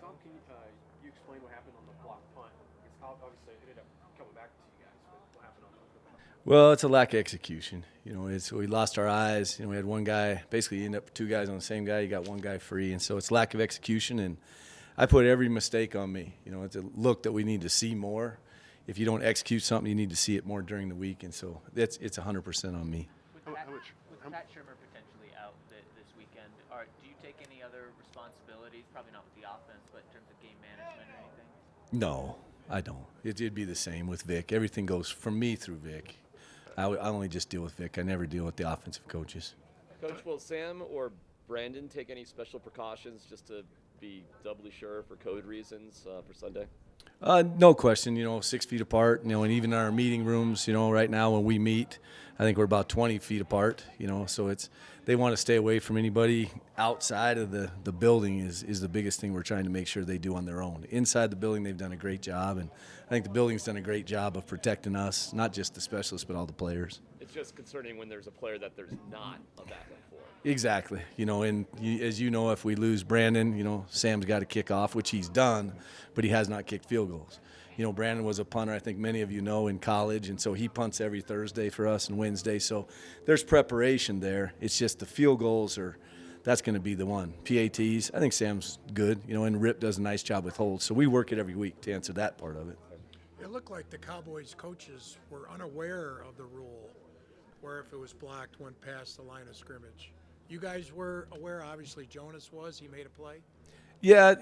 Tom, can you explain what happened on the block punt? It's obviously it ended up coming back to you guys, but what happened on the Well, it's a lack of execution. We lost our eyes. We had one guy, basically ended up with two guys on the same guy. You got one guy free, and so it's lack of execution. And I put every mistake on me. It's a look that we need to see more. If you don't execute something, you need to see it more during the week, and so it's 100% on me. With Pat Shermer potentially out this weekend, do you take any other responsibilities? Probably not with the offense, but in terms of game management or anything? No, I don't. It'd be the same with Vic. Everything goes from me through Vic. I only just deal with Vic. I never deal with the offensive coaches. Coach, will Sam or Brandon take any special precautions just to be doubly sure for code reasons for Sunday? No question. 6 feet apart. And even in our meeting rooms, right now when we meet, I think we're about 20 feet apart. So they want to stay away from anybody outside of the building is the biggest thing we're trying to make sure they do on their own. Inside the building, they've done a great job, and I think the building's done a great job of protecting us, not just the specialists, but all the players. It's just concerning when there's a player that there's not a backup for. Exactly. As you know, if we lose Brandon, Sam's got to kick off, which he's done, but he has not kicked field goals. Brandon was a punter, I think many of you know, in college, and so he punts every Thursday for us and Wednesday. So there's preparation there. It's just the field goals that's going to be the one. PATs, I think Sam's good, and Rip does a nice job with holds. So we work it every week to answer that part of it. It looked like the Cowboys coaches were unaware of the rule where if it was blocked, went past the line of scrimmage. You guys were aware, obviously Jonas was, he made a play. Yeah,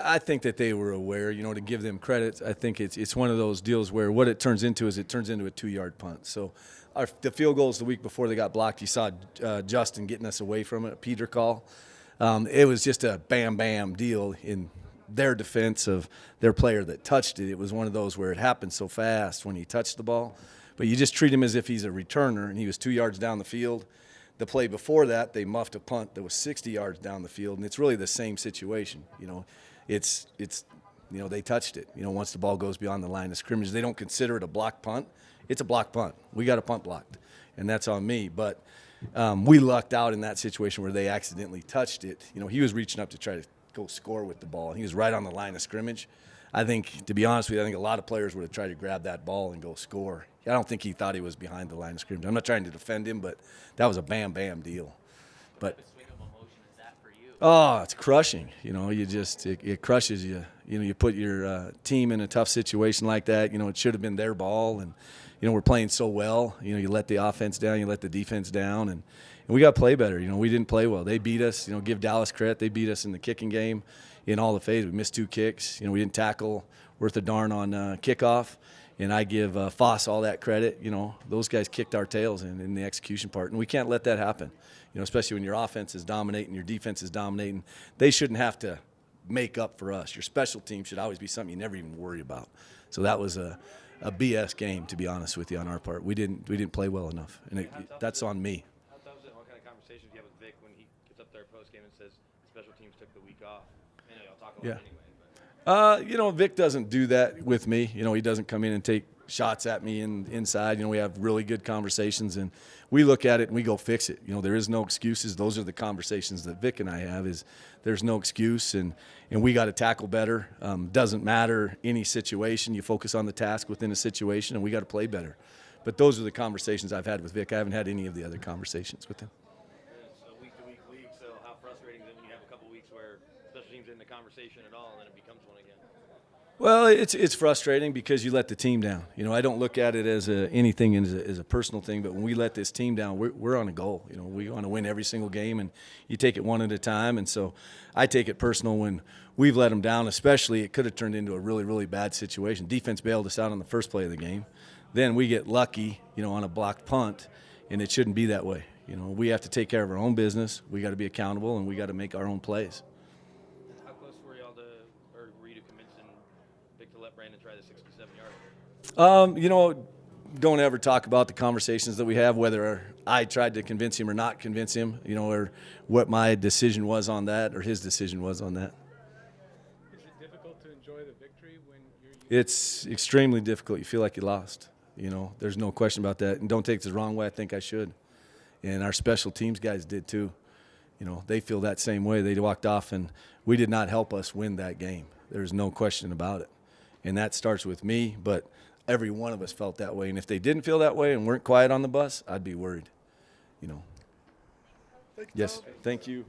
I think that they were aware, to give them credit. I think it's one of those deals where what it turns into is it turns into a 2-yard punt. So the field goals the week before they got blocked, you saw Justin getting us away from it, a Peter call. It was just a bam deal in their defense of their player that touched it. It was one of those where it happened so fast when he touched the ball. But you just treat him as if he's a returner, and he was 2 yards down the field. The play before that, they muffed a punt that was 60 yards down the field, and it's really the same situation. It's they touched it. Once the ball goes beyond the line of scrimmage, they don't consider it a block punt. It's a block punt. We got a punt blocked, and that's on me. But we lucked out in that situation where they accidentally touched it. He was reaching up to try to go score with the ball, and he was right on the line of scrimmage. I think, to be honest with you, I think a lot of players would have tried to grab that ball and go score. I don't think he thought he was behind the line of scrimmage. I'm not trying to defend him, but that was a bam deal. But what type of swing of emotion is that for you? oh, it's crushing. It crushes you. You put your team in a tough situation like that. It should have been their ball, and we're playing so well. You let the offense down, you let the defense down, and we got to play better. We didn't play well. They beat us. Give Dallas credit. They beat us in the kicking game. In all the phases, we missed 2 kicks. We didn't tackle worth a darn on kickoff, and I give Foss all that credit. Those guys kicked our tails in the execution part, and we can't let that happen. Especially when your offense is dominating, your defense is dominating. They shouldn't have to make up for us. Your special team should always be something you never even worry about. So that was a BS game, to be honest with you, on our part. We didn't play well enough, and that's on me. How tough is it? What kind of conversations do you have with Vic when he gets up there post game and says special teams took the week off? I know y'all talk about it anyway. Vic doesn't do that with me. He doesn't come in and take shots at me inside. We have really good conversations, and we look at it and we go fix it. There is no excuses. Those are the conversations that Vic and I have. Is there's no excuse, and we got to tackle better. Doesn't matter any situation. You focus on the task within a situation, and we got to play better. But those are the conversations I've had with Vic. I haven't had any of the other conversations with him. It's a week-to-week league, so how frustrating is it when you have a couple weeks where special teams in the conversation at all, and then it becomes one again? Well, it's frustrating because you let the team down. I don't look at it as anything as a personal thing, but when we let this team down, we're on a goal. We want to win every single game, and you take it one at a time. And so I take it personal when we've let them down, especially it could have turned into a really, really bad situation. Defense bailed us out on the first play of the game. Then we get lucky, on a blocked punt, and it shouldn't be that way. We have to take care of our own business. We got to be accountable, and we got to make our own plays. How close were y'all were you to convincing Vic to let Brandon try the 67-yard? Don't ever talk about the conversations that we have, whether I tried to convince him or not convince him, or what my decision was on that or his decision was on that. Is it difficult to enjoy the victory when you're It's extremely difficult. You feel like you lost. There's no question about that. And don't take this the wrong way. I think I should. And our special teams guys did too. you know, they feel that same way. They walked off, and we did not help us win that game. There's no question about it. And that starts with me, but every one of us felt that way. And if they didn't feel that way and weren't quiet on the bus, I'd be worried, you know. Yes, thank you.